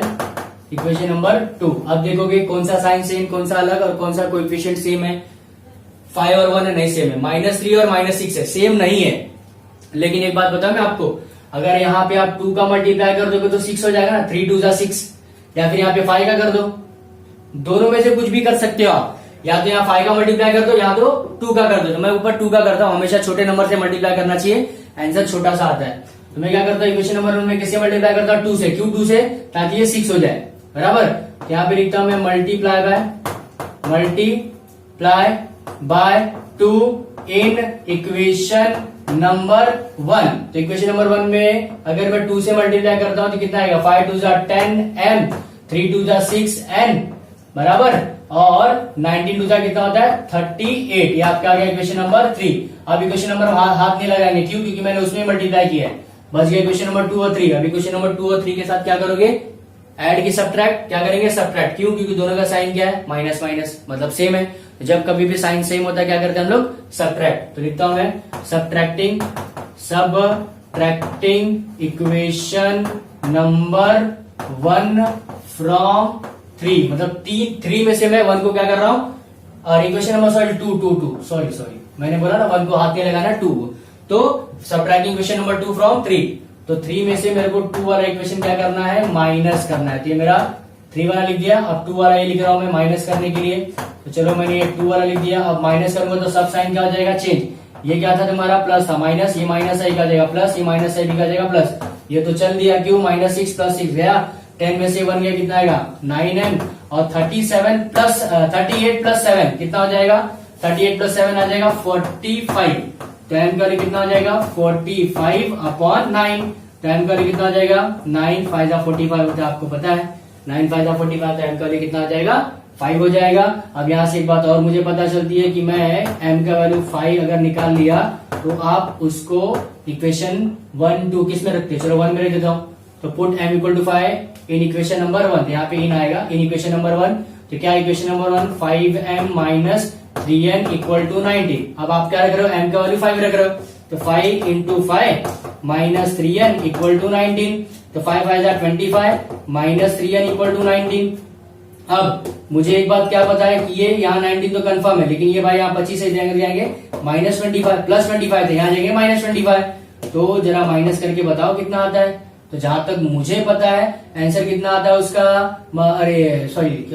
नंबर 2। अब देखोगे कौन सा साइन सेम, कौन सा अलग, और कौन सा कोएफिशिएंट सेम है। 5 और 1 है, नहीं सेम है। -3 और -6 है, सेम नहीं है। लेकिन एक बात बताऊं मैं आपको, अगर यहाँ पे आप 2 का मल्टीप्लाई कर दोगे तो 6 हो जाएगा ना, 3 2 6, या फिर यहाँ पे 5 का कर दो। दोनों में से कुछ भी कर सकते हो आप, या तो यहाँ 5 का मल्टीप्लाई कर दो, या तो 2 का कर दो। तो मैं ऊपर 2 का करता हूँ, हमेशा छोटे नंबर से मल्टीप्लाई करना चाहिए, आंसर छोटा सा आता है। तो मैं क्या करता हूँ? इक्वेशन नंबर 1 में किससे मल्टीप्लाई करता हूँ? 2 से। क्यों 2 से? ताकि ये 6 हो जाए, बराबर। यहाँ पे लिखता हूं मैं multiply by 2 in equation number 1। तो इक्वेशन नंबर 1 में अगर मैं 2 से मल्टीप्लाई करता हूं तो कितना आएगा? 5 2 10m, 3 2 6n, बराबर। और 19 2 कितना होता है? 38। ये आपका आ गया इक्वेशन नंबर 3। अब इक्वेशन नंबर हाथ नहीं लगाएंगे, क्यों? क्योंकि मैंने उसमें मल्टीप्लाई किया है। बस गया इक्वेशन नंबर 2 और 3। अब इक्वेशन नंबर 2 और 3 के साथ क्या करोगे? ऐड की सब्ट्रैक्ट। क्या करेंगे? सब्ट्रैक्ट। क्यों? क्योंकि दोनों का साइन क्या है? माइनस माइनस, मतलब सेम है। तो जब कभी भी साइन सेम होता है क्या करते हैं हम लोग? सब्ट्रैक्ट। तो लिखता हूं मैं सब्ट्रैक्टिंग इक्वेशन नंबर 1 फ्रॉम 3, मतलब 3 में से मैं 1 को क्या कर रहा हूं? और इक्वेशन नंबर सॉरी 2 सॉरी मैंने बोला ना 1 को हाथ में लगाना 2। तो सब्ट्रैक्टिंग इक्वेशन नंबर 2 फ्रॉम 3। तो 3 में से मेरे को 2 वाला इक्वेशन क्या करना है? माइनस करना है। तो ये मेरा 3 वाला लिख दिया। अब 2 वाला ये लिख रहा हूं मैं माइनस करने के लिए। तो चलो मैंने ये 2 वाला लिख दिया। अब माइनस करूंगा तो सब साइन क्या हो जाएगा? चेंज। ये क्या था तुम्हारा? प्लस था, माइनस, ये माइनस है, क्या जाएगा? प्लस, ये माइनस है, क्या जाएगा? प्लस। ये तो चल दिया, क्यों? -6 + 6 गया। 10 में से 1 गया, कितना आएगा? 9m। और 38 + 7 कितना हो जाएगा? 38 + 7 आ जाएगा 45। तो m का कितना हो जाएगा? 45/9। तो m का कितना हो जाएगा? 9 5 45 होता है, आपको पता है 9 5 45। तो m का कितना आ जाएगा? 5 हो जाएगा। अब यहाँ से एक बात और मुझे पता चलती है कि मैं m का वैल्यू 5 अगर निकाल लिया तो आप उसको इक्वेशन 1 2 किस में रखते हैं? चलो 1 में रख देता हूँ। तो पुट m = 5 इन इक्वेशन नंबर 1। यहाँ पे इन आएगा इन इक्वेशन नंबर 1। तो क्या इक्वेशन नंबर 1? 5m - 3n = 90। अब आप क्या रख रहे हो? m का वैल्यू 5 रख रहे हो। तो 5 × 5 - 3n = 19। तो 5 5 25 - 3n = 19। अब मुझे एक बात क्या पता है कि ये यहाँ 19 तो कंफर्म है, लेकिन ये भाई यहाँ 25 से जाएंगे -25 प्लस 25 थे, यहाँ जाएंगे -25। तो जरा माइनस करके बताओ कितना आता है। तो जहां तक मुझे पता है आंसर कितना आता है उसका? अरे सॉरी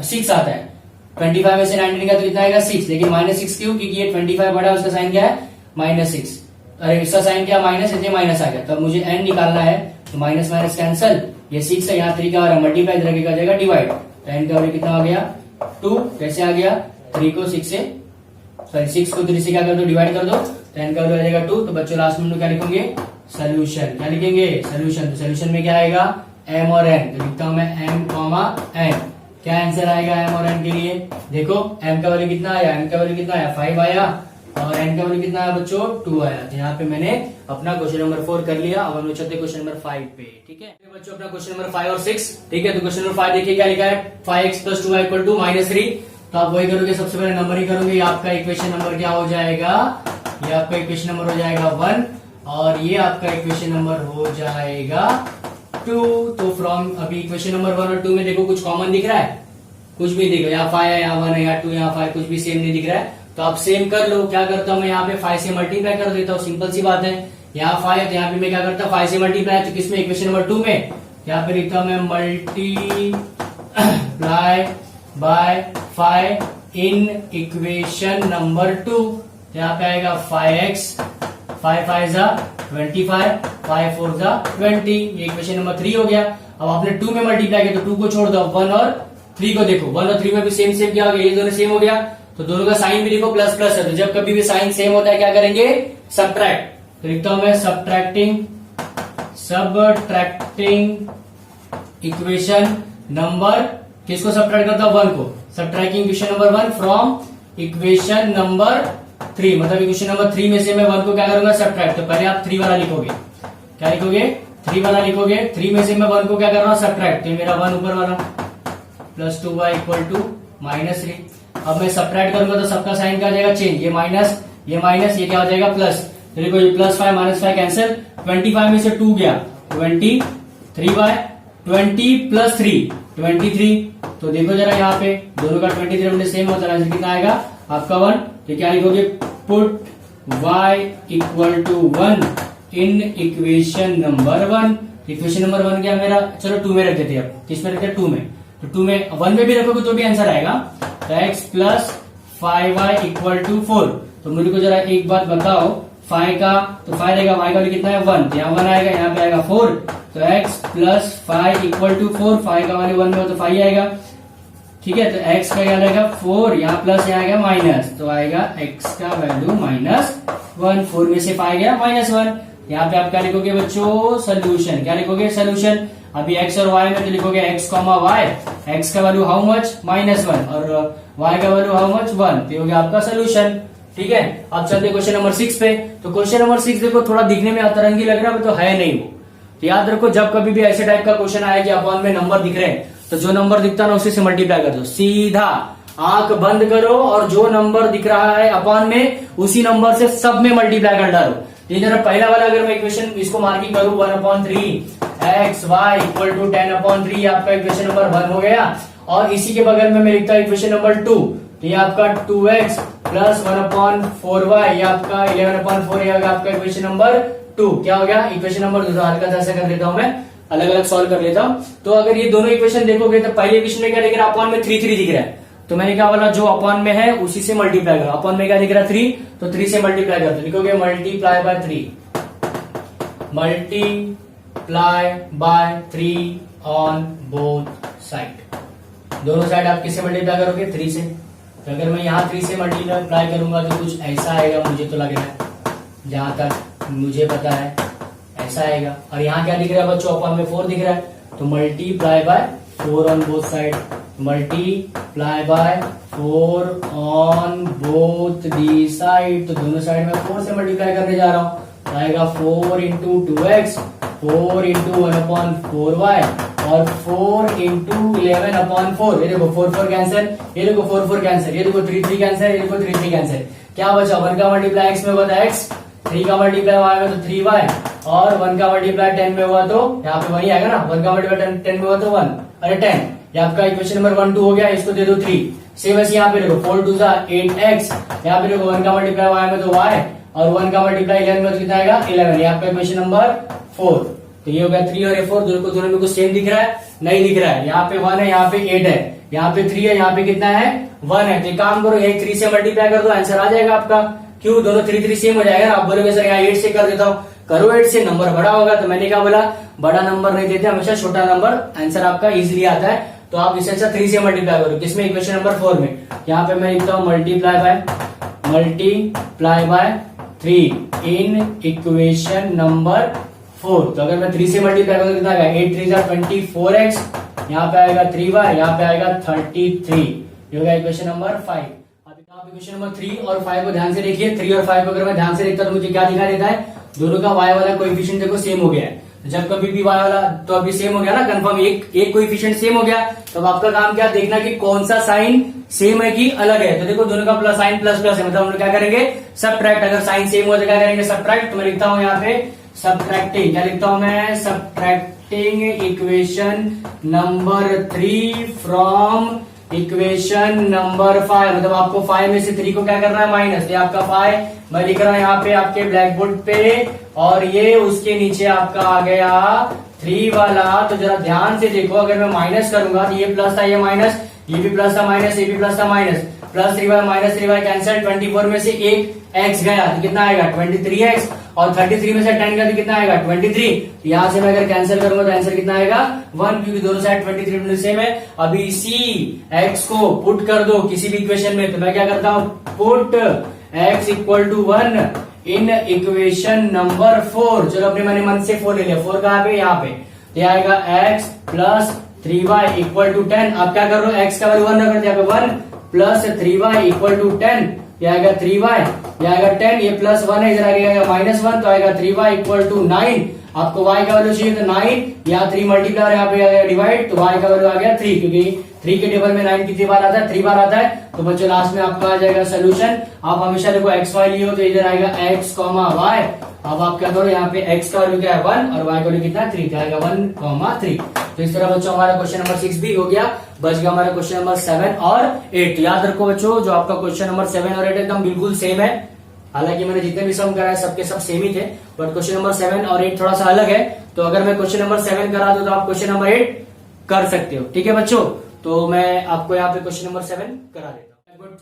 6 आता है। 25 में से 19 का तो कितना आएगा? 6। लेकिन -6 क्यों? क्योंकि ये 25 बड़ा है, उसका साइन क्या है? -6। अरे इसका साइन क्या? माइनस, इसलिए माइनस आ गया। तो अब मुझे n निकालना है, तो माइनस माइनस कैंसल, ये 6 है, यहाँ 3 का मल्टीप्लाई, इधर क्या हो जाएगा डिवाइड। तो n का वैल्यू कितना आ गया 2, कैसे आ गया 3 को 6 से, सॉरी 6 को 3 से क्या कर दो डिवाइड कर दो, तो n का वैल्यू आ जाएगा 2। तो बच्चों लास्ट में हम लोग क्या लिखेंगे सोल्यूशन, क्या लिखेंगे सोल्यूशन। तो सोल्यूशन में क्या आएगा m और n, तो लिखता हूं मैं m, n। क्या आंसर आएगा m और n के लिए, देखो m का वैल्यू कितना आया, m का वैल्यू कितना आया 5 आया और n का वैल्यू कितना आया बच्चों 2 आया। तो यहाँ पे मैंने अपना क्वेश्चन नंबर 4 कर लिया। अब हम लोग चलते क्वेश्चन नंबर 5 पे, ठीक है बच्चों अपना क्वेश्चन नंबर 5 और 6, ठीक है। तो क्वेश्चन नंबर 5 देखिए क्या लिखा है 5x + 2y = -3। तो आप वही करोगे, सबसे पहले नंबर ही करोगे, ये आपका इक्वेशन नंबर क्या हो जाएगा, ये आपका इक्वेशन नंबर हो जाएगा 1 और ये आपका इक्वेशन नंबर हो जाएगा 2। तो फ्रॉम अभी इक्वेशन नंबर 1 और 2 में देखो कुछ कॉमन दिख रहा है, कुछ भी देखो, यहाँ 5 है, यहाँ 1 है, यहाँ 2, यहाँ 5, कुछ भी सेम नहीं दिख रहा है। तो आप सेम कर लो, क्या करता हूँ मैं यहाँ पे 5 से मल्टीप्लाई कर देता हूँ, सिंपल सी बात है। यहाँ 5 है तो यहाँ पे मैं क्या करता हूँ 5 से मल्टीप्लाई, तो किसमें इक्वेशन नंबर 2 में, यहाँ पे लिखता हूँ मैं multiply by 5 in equation number 2। यहाँ पे आएगा 5x, 5 5 25, 5 4 20, ये इक्वेशन नंबर 3 हो गया। अब आपने 2 में मल्टीप्लाई किया तो 2 को छोड़ दो, 1 और 3 को देखो, 1 और 3 में भी सेम सेम क्या हो गया, ये दोनों सेम हो गया। तो दोनों का साइन भी देखो प्लस प्लस है, तो जब कभी भी साइन सेम होता है क्या करेंगे सबट्रैक्ट। तो लिखता हूं मैं सबट्रैक्टिंग इक्वेशन नंबर, किसको सबट्रैक्ट करता हूं 1 को, subtracting equation number 1 from equation number 3, मतलब इक्वेशन नंबर 3 में से मैं 1 को क्या करूंगा सबट्रैक्ट। तो पहले आप 3 वाला लिखोगे, क्या लिखोगे 3 वाला लिखोगे, 3 में से मैं 1 को क्या कर रहा हूं सबट्रैक्ट, तो मेरा 1 ऊपर वाला प्लस 2y = -3। अब मैं सबट्रैक्ट करूंगा तो सबका साइन क्या हो जाएगा चेंज, ये माइनस, ये क्या हो जाएगा प्लस। तो देखो ये +5 -5 कैंसिल, 25 में से 2 गया 23y, 20 + 3 23। तो देखो जरा यहाँ पे दोनों का 23 में सेम होता है, कितना आएगा आपका 1। तो क्या लिखोगे put y = 1 in equation number 1। Equation number 1 क्या मेरा, चलो 2 में रख देते हैं, अब किस में रखते हैं 2 में, तो 2 में 1 में भी रखोगे तो भी आंसर आएगा। तो x + 5y = 4। तो मुझे को जरा एक बात बताओ, 5 का तो 5 रहेगा, y का कितना है 1, तो यहाँ 1 आएगा, यहाँ पे आएगा 4। तो x + 5 = 4, 5 का वैल्यू 1 में हो तो 5 आएगा, ठीक है। तो x का क्या आएगा 4, यहाँ प्लस यहाँ आएगा माइनस, तो आएगा x का वैल्यू -1, 4 में से 5 गया -1। यहाँ पे आप क्या लिखोगे बच्चों सोल्यूशन, क्या लिखोगे सोल्यूशन। अभी x और y में तो लिखोगे x, y, x का वैल्यू हाउ मच -1 और y का वैल्यू हाउ मच 1, तो हो गया आपका सोल्यूशन, ठीक है। अब चलते क्वेश्चन नंबर 6 पे। तो क्वेश्चन नंबर 6 देखो थोड़ा दिखने में अतरंगी लग रहा है तो है नहीं वो। तो याद रखो जब कभी भी ऐसे टाइप का क्वेश्चन आया कि अपॉन में नंबर दिख रहे हैं तो जो नंबर दिखता है ना उसी से मल्टीप्लाई कर दो, सीधा आंख बंद करो और जो नंबर दिख रहा है अपॉन में उसी नंबर से सब में मल्टीप्लाई कर डालो। ये जरा पहला वाला अगर मैं इक्वेशन इसको मार्किंग करूं 1/3 x y = 10/3, आपका इक्वेशन नंबर 1 हो गया। और इसी के बगल में मैं लिखता हूं इक्वेशन नंबर 2, तो ये आपका 2x + 1/4y, ये आपका 11/4, ये होगा आपका इक्वेशन नंबर 2। क्या हो गया इक्वेशन नंबर 2। हल्का सा ऐसा कर देता हूं मैं, अलग अलग सॉल्व कर लेता हूं। तो अगर ये दोनों इक्वेशन देखोगे तो पहले इक्वेशन में क्या दिख रहा है अपॉन में 3 दिख रहा है, तो मैंने क्या बोला जो अपॉन में है उसी से मल्टीप्लाई करो। अपॉन में क्या दिख रहा है 3, तो 3 से मल्टीप्लाई करते लिखोगे multiply by 3 on both side. दोनों साइड आप किससे मल्टीप्लाई करोगे 3 से। तो अगर मैं यहाँ 3 से मल्टीप्लाई करूंगा तो कुछ ऐसा आएगा, मुझे तो लग रहा है जहां तक मुझे पता है ऐसा आएगा। और यहाँ क्या दिख रहा है बच्चों अपॉन में 4 दिख रहा है, तो multiply by 4 on both side, multiply by 4 on both the side. तो दोनों साइड में 4 से मल्टीप्लाई करने जा रहा हूं, तो आएगा 4 × 2x, 4 × 1/4y और 4 × 11/4। ये देखो 4 कैंसिल, ये देखो 4 कैंसिल, ये देखो 3 कैंसिल, ये देखो 3 कैंसिल। क्या बचा 1 का मल्टीप्लाई x में हुआ था x, 3 का मल्टीप्लाई y में तो 3y और 1 का मल्टीप्लाई 10 में हुआ तो यहाँ पे वही आएगा ना, 1 का मल्टीप्लाई 10 में हुआ तो 1, अरे 10। ये आपका इक्वेशन नंबर 1 2 हो गया, इसको दे दो 3। सेम ऐसे यहाँ पे देखो 4 2 8x, यहाँ पे देखो 1 का मल्टीप्लाई y में तो y और 1 का मल्टीप्लाई 11 में तो कितना आएगा 11। ये आपका इक्वेशन नंबर 4। तो ये हो गया 3 और ये 4, दोनों में कुछ सेम दिख रहा है नहीं दिख रहा है। यहाँ पे 1 है, यहाँ पे 8 है, यहाँ पे 3 है, यहाँ पे कितना है 1 है। तो काम करो यही 3 से मल्टीप्लाई कर दो, आंसर आ जाएगा आपका। क्यों दोनों 3 सेम हो जाएगा ना। आप बोलोगे सर यहाँ 8 से कर देता हूँ, करो 8 से नंबर बड़ा होगा, तो मैंने क्या बोला, बड़ा नंबर नहीं देते, हमेशा छोटा नंबर आंसर आपका इजिली आता है। तो आप इसे अच्छा 3 से मल्टीप्लाई करो, किसमें, इक्वेशन नंबर 4 में। यहाँ पे मैं लिखता हूँ multiply by 3 in equation number 4। तो अगर मैं 3 से मल्टीप्लाई करूँ कितना आएगा, 8 3 24x, यहाँ पे आएगा 3y, यहाँ पे आएगा 33, ये होगा इक्वेशन नंबर 5। अब इक्वेशन नंबर 3 और 5 को ध्यान से देखिए। 3 और 5 को अगर मैं ध्यान से देखता तो मुझे क्या दिखा देता है, दोनों का y वाला कोएफिशिएंट देखो सेम हो गया है। जब कभी भी y वाला, तो अभी सेम हो गया ना, कंफर्म, एक कोएफिशिएंट सेम हो गया। तब आपका काम क्या, देखना कि कौन सा साइन सेम है कि अलग है। तो देखो दोनों का प्लस साइन प्लस प्लस है, मतलब हम लोग क्या करेंगे, सबट्रैक्ट। अगर साइन सेम हो तो क्या करेंगे, सबट्रैक्ट। तो मैं लिखता हूं यहाँ पे सबट्रैक्टिंग, क्या लिखता हूं मैं, subtracting equation number 3 from equation number 5। मतलब आपको 5 में से 3 को क्या करना है, माइनस। ये आपका 5 मैं लिख रहा हूं यहाँ पे आपके ब्लैक बोर्ड पे, और ये उसके नीचे आपका आ गया 3 वाला। तो जरा ध्यान से देखो, अगर मैं माइनस करूंगा तो ये प्लस था, ये माइनस, ये भी प्लस था, माइनस, ये भी प्लस था, minus, plus 3y minus 3y cancel. 24 में से एक x गया तो कितना आएगा, 23x, और 33 में से 10 गया तो कितना आएगा, 23। यहां से मैं अगर कैंसिल करूंगा तो आंसर कितना आएगा, 1, क्योंकि दोनों साइड 23 सेम है। अभी इसी x को पुट कर दो किसी भी इक्वेशन में, तो मैं क्या करता हूं, put x equal to 1 in equation number 4। चलो अपने मैंने मन से 4 ले लिया, 4 कहां पे, यहाँ पे, तो आएगा x plus 3y equal to 10। अब क्या कर रहे हो, x का वैल्यू 1 रख दिया, 1 प्लस 3y इक्वल टू 10, ये आएगा 3y, ये आएगा 10, ये प्लस 1 है, इधर आएगा -1, तो आएगा 3y इक्वल टू 9। आपको y का वैल्यू चाहिए तो 9, यहाँ 3 मल्टीप्लाई, यहाँ पे आ गया डिवाइड, तो y का वैल्यू आ गया 3, क्योंकि 3 के टेबल में 9 कितनी बार आता है, 3 बार आता है। तो बच्चों लास्ट में आपका आ जाएगा सोल्यूशन। आप हमेशा देखो x y लियो तो इधर आएगा x, y। अब आप क्या करो, यहाँ पे x का वैल्यू क्या है 1 और y का वैल्यू कितना है 3, तो आएगा 1, 3। तो इस तरह बच्चों हमारा क्वेश्चन नंबर 6 भी हो गया। बच गया हमारा क्वेश्चन नंबर 7 और 8। याद रखो बच्चों, जो आपका क्वेश्चन नंबर 7 और 8 एकदम बिल्कुल सेम है। हालांकि मैंने जितने भी सम कराए सबके सब सेम ही थे, बट क्वेश्चन नंबर 7 और 8 थोड़ा सा अलग है। तो अगर मैं क्वेश्चन नंबर 7 करा दूं तो आप क्वेश्चन नंबर 8 कर सकते हो, ठीक है बच्चों। तो मैं आपको यहाँ पे क्वेश्चन नंबर 7 करा देता हूँ।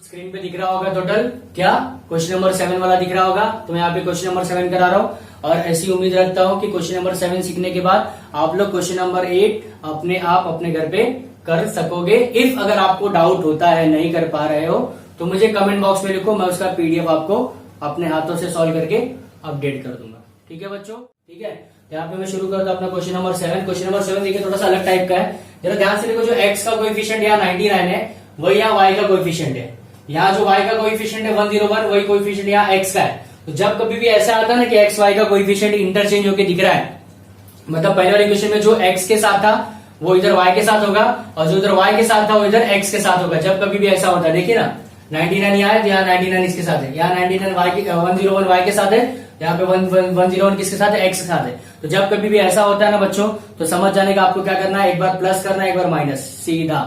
स्क्रीन पे दिख रहा होगा टोटल, क्या क्वेश्चन नंबर 7 वाला दिख रहा होगा। तो मैं यहाँ पे क्वेश्चन नंबर 7 करा रहा हूँ, और ऐसी उम्मीद रखता हूँ कि क्वेश्चन नंबर 7 सीखने के बाद आप लोग क्वेश्चन नंबर 8 अपने आप अपने घर पे कर सकोगे। इफ अगर आपको डाउट होता है, नहीं कर पा रहे हो, तो मुझे कमेंट बॉक्स में लिखो, मैं उसका पीडीएफ आपको अपने हाथों से सॉल्व करके अपडेट कर दूंगा, ठीक है बच्चों। ठीक है, यहाँ पे मैं शुरू करता हूँ अपना क्वेश्चन नंबर 7। क्वेश्चन नंबर 7 देखिए थोड़ा सा अलग टाइप का है, जरा ध्यान से देखो। जो x का कोएफिशिएंट यहाँ 99 है, वही यहाँ y का कोएफिशिएंट है। यहाँ जो y का कोएफिशिएंट है 101, वही कोएफिशिएंट यहाँ x का है। तो जब कभी भी ऐसा आता है ना कि x y का कोएफिशिएंट इंटरचेंज होकर दिख रहा है, मतलब पहले वाले इक्वेशन में जो x के साथ था वो इधर y के साथ होगा, और जो इधर y के साथ था वो इधर x के साथ होगा। जब कभी भी ऐसा होता है, देखिए ना, 99 यहाँ है तो यहाँ 99 इसके साथ है, यहाँ 99 y के 101 y के साथ है, यहाँ पे 101 किसके साथ है, x के साथ है। तो जब कभी भी ऐसा होता है ना बच्चों, तो समझ जाने का आपको क्या करना है, एक बार प्लस करना है, एक बार माइनस, सीधा।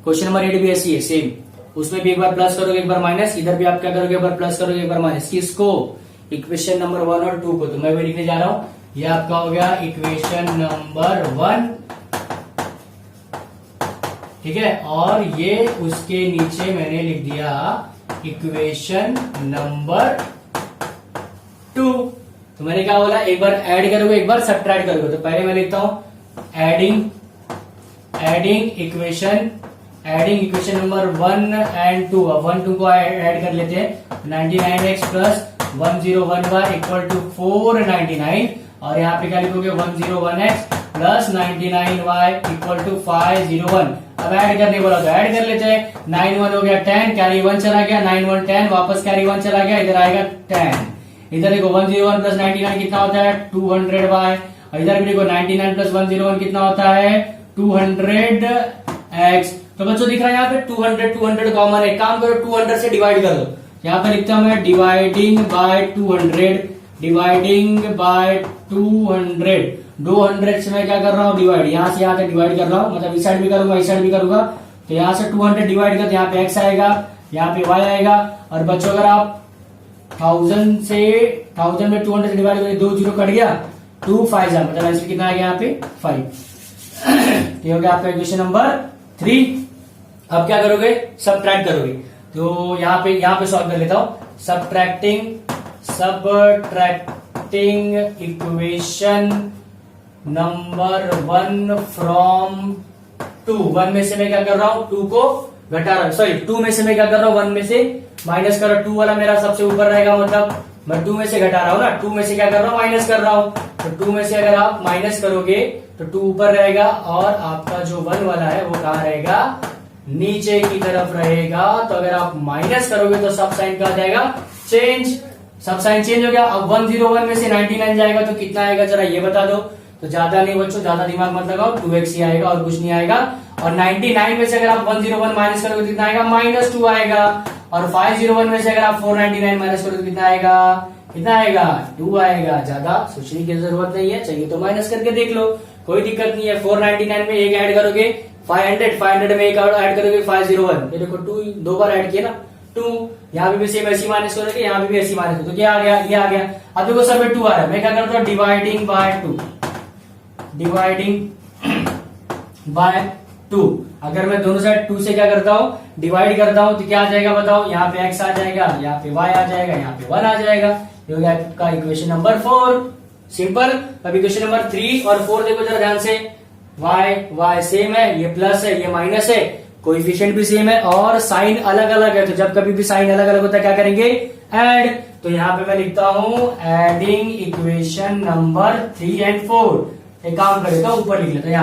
क्वेश्चन नंबर 8 भी ऐसी है सेम, उसमें भी एक बार प्लस करोगे, एक बार माइनस। इधर भी आप क्या करोगे, एक बार प्लस करोगे, एक बार माइनस। किसको, इक्वेशन नंबर 1 और 2 को। तो मैं भी लिखने जा रहा हूं, ये आपका हो गया इक्वेशन नंबर 1, ठीक है, और ये उसके नीचे मैंने लिख दिया इक्वेशन नंबर 2। तो मैंने क्या बोला, एक बार ऐड करोगे, एक बार सब्ट्रैक्ट करोगे। तो पहले मैं लिखता हूं एडिंग इक्वेशन नंबर 1 एंड 2। अब 1 2 को ऐड कर लेते हैं। 99x plus 101y equal to 499, और यहाँ पे क्या लिखोगे, 101x plus 99y equal to 501। अब ऐड करने बोला तो ऐड कर लेते हैं। 9 1 हो गया 10, कैरी 1 चला गया, 9 1 10, वापस कैरी 1 चला गया, इधर आएगा 10। इधर देखो 101 प्लस 99 कितना होता है, 200y, और इधर भी देखो 99 प्लस 101 कितना होता है, 200x। तो बच्चों दिख रहा है यहाँ पे 200 कॉमन है। काम करो, 200 से डिवाइड कर दो। यहाँ पे लिखता हूं मैं डिवाइडिंग बाय 200, 200 से मैं क्या कर रहा हूँ, डिवाइड, यहाँ से यहाँ तक डिवाइड कर रहा हूँ, मतलब इस साइड भी करूंगा, इस साइड भी करूंगा। तो यहाँ से 200 डिवाइड कर, यहाँ पे x आएगा, यहाँ पे y आएगा। और बच्चों अगर आप 1000 में 200 से डिवाइड करें, 2 जीरो कट गया, 2 5 जा, मतलब आंसर कितना आ गया यहाँ पे 5। ये हो गया आपका इक्वेशन नंबर 3। अब क्या करोगे, सबट्रैक्ट करोगे। तो यहाँ पे सॉल्व कर लेता हूं। Subtracting subtracting equation number 1 from 2। 1 में से मैं क्या कर रहा हूं, 2 को घटा रहा हूं, सॉरी 2 में से मैं क्या कर रहा हूं, 1 में से माइनस कर रहा हूं। 2 वाला मेरा सबसे ऊपर रहेगा, मतलब मैं 2 में से घटा रहा हूं ना, 2 में से क्या कर रहा हूं, माइनस कर रहा हूं। तो 2 में से अगर आप माइनस करोगे तो 2 ऊपर रहेगा और आपका जो 1 वाला है वो कहां रहेगा, नीचे की तरफ रहेगा। तो अगर आप माइनस करोगे तो सब साइन कहा जाएगा, चेंज, सब साइन चेंज हो गया। अब 101 में से 99 जाएगा तो कितना आएगा जरा ये बता दो। तो ज्यादा नहीं बच्चों, ज्यादा दिमाग मत लगाओ, 2x ही आएगा और कुछ नहीं आएगा। और 99 में से अगर आप 101 माइनस करोगे तो कितना आएगा, -2 आएगा। और 501 में से अगर आप 499 माइनस करोगे तो कितना आएगा, कितना आएगा, 2 आएगा। ज्यादा सोचने की जरूरत नहीं है, चाहिए तो माइनस करके देख लो, कोई दिक्कत नहीं है। 499 में एक ऐड करोगे 500 में एक ऐड करोगे 501, ये देखो 2 दो बार ऐड किया ना, 2। यहाँ पे भी सेम ऐसी माइनस करोगे, यहाँ पे भी ऐसी माइनस करोगे तो क्या आ गया, ये आ गया। अब देखो सब में 2 आ रहा है, मैं क्या करता हूँ, डिवाइडिंग बाय 2। अगर मैं दोनों साइड 2 से क्या करता हूँ, डिवाइड करता हूँ तो क्या आ जाएगा बताओ, यहाँ पे x आ जाएगा, यहाँ पे y आ जाएगा, यहाँ पे 1 आ जाएगा। ये हो गया आपका इक्वेशन नंबर 4, सिंपल। अब इक्वेशन नंबर 3 और 4 देखो जरा ध्यान से, y सेम है, ये प्लस है, ये माइनस है, कोएफिशिएंट भी सेम है और साइन अलग अलग है। तो जब कभी भी साइन अलग अलग होता है क्या करेंगे, ऐड। तो यहाँ पे मैं लिखता हूँ एडिंग इक्वेशन नंबर 3 एंड 4। एक काम कर देता हूँ, ऊपर लिख लेता हूँ,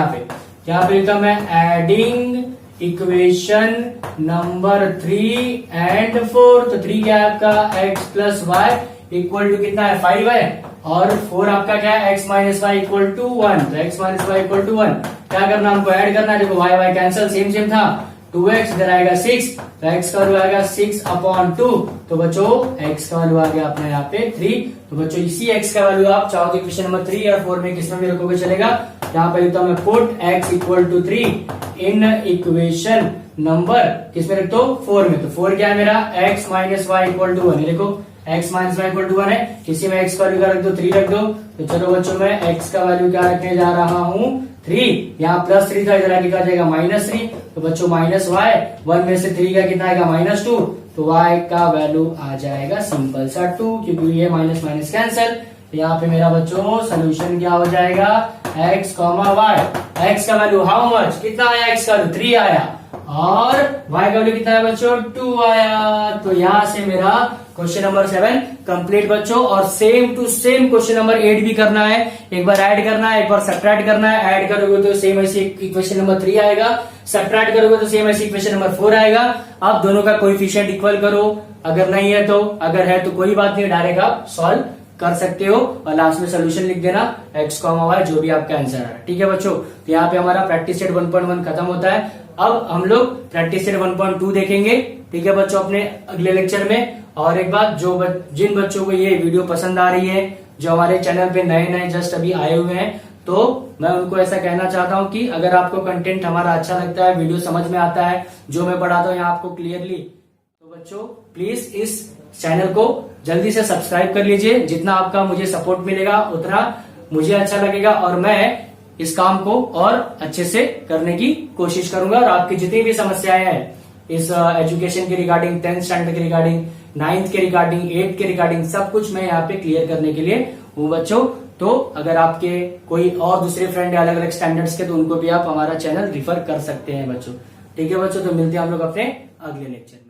यहाँ पे लिखता हूँ मैं एडिंग इक्वेशन नंबर 3 एंड 4। तो 3 क्या है आपका, x plus y equal to कितना है, 5 है। और 4 आपका क्या है, x minus y equal to 1। तो x minus y equal to 1 क्या करना, हमको ऐड करना है। देखो y कैंसिल, सेम था, 2x इधर आएगा 6, तो x का वैल्यू आएगा 6/2। तो बच्चों x का वैल्यू आ गया अपना यहाँ पे 3। तो बच्चों इसी x का वैल्यू आप चाहो तो इक्वेशन नंबर 3 और 4 में किसमें भी रखोगे चलेगा। यहाँ पे लिखता हूँ मैं put x equal to 3 in equation number किसमें रख दो, 4 में। तो 4 क्या है मेरा, x minus y equal to 1। देखो x minus y equal to 1 है, किसी में x का वैल्यू क्या रख दो, 3 रख दो। तो चलो बच्चों मैं x का वैल्यू क्या रखने जा रहा हूँ, 3। यहाँ +3 था, इधर आगे क्या जाएगा, -3। तो बच्चों माइनस वाई, 1 में से 3 का कितना आएगा, -2। तो y का वैल्यू आ जाएगा सिंपल सा 2, क्योंकि ये माइनस माइनस कैंसिल। तो यहाँ पे मेरा बच्चों सोल्यूशन क्या हो जाएगा, x, y। x का वैल्यू हाउ मच, कितना आया, x का वैल्यू 3 आया और y का वैल्यू कितना है बच्चों, 2 आया। तो यहाँ से मेरा क्वेश्चन नंबर 7 कंप्लीट बच्चों। और same to same question number 8 भी करना है, एक बार ऐड करना है, एक बार सब्ट्रैक्ट करना है। ऐड करोगे तो सेम ऐसी इक्वेशन नंबर 3 आएगा, सब्ट्रैक्ट करोगे तो सेम ऐसी इक्वेशन नंबर 4 आएगा। अब दोनों का कोएफिशिएंट इक्वल करो, अगर नहीं है तो, अगर है तो कोई बात नहीं, डायरेक्ट आप सॉल्व कर सकते हो और लास्ट में सोल्यूशन लिख देना x, y जो भी आपका आंसर है, ठीक है बच्चों। तो यहाँ पे हमारा प्रैक्टिस सेट 1.1 खत्म होता है। अब हम लोग प्रैक्टिस सेट 1.2 देखेंगे, ठीक है बच्चों, अपने अगले लेक्चर में। और एक बात, जिन बच्चों को ये वीडियो पसंद आ रही है, जो हमारे चैनल पे नए नए जस्ट अभी आए हुए हैं, तो मैं उनको ऐसा कहना चाहता हूँ कि अगर आपको कंटेंट हमारा अच्छा लगता है, वीडियो समझ में आता है, जो मैं पढ़ाता हूँ यहाँ आपको क्लियरली, तो बच्चों प्लीज इस चैनल को जल्दी से सब्सक्राइब कर लीजिए। जितना आपका मुझे सपोर्ट मिलेगा उतना मुझे अच्छा लगेगा और मैं इस काम को और अच्छे से करने की कोशिश करूंगा। और आपकी जितनी भी समस्याएं हैं इस एजुकेशन के रिगार्डिंग, 10th स्टैंडर्ड के रिगार्डिंग, 9th के रिगार्डिंग, 8th के रिगार्डिंग, सब कुछ मैं यहाँ पे क्लियर करने के लिए हूँ बच्चों। तो अगर आपके कोई और दूसरे फ्रेंड है अलग अलग स्टैंडर्ड्स के, तो उनको भी आप हमारा चैनल रिफर कर सकते हैं बच्चों, ठीक है बच्चों। तो मिलते हैं हम लोग अपने अगले लेक्चर में।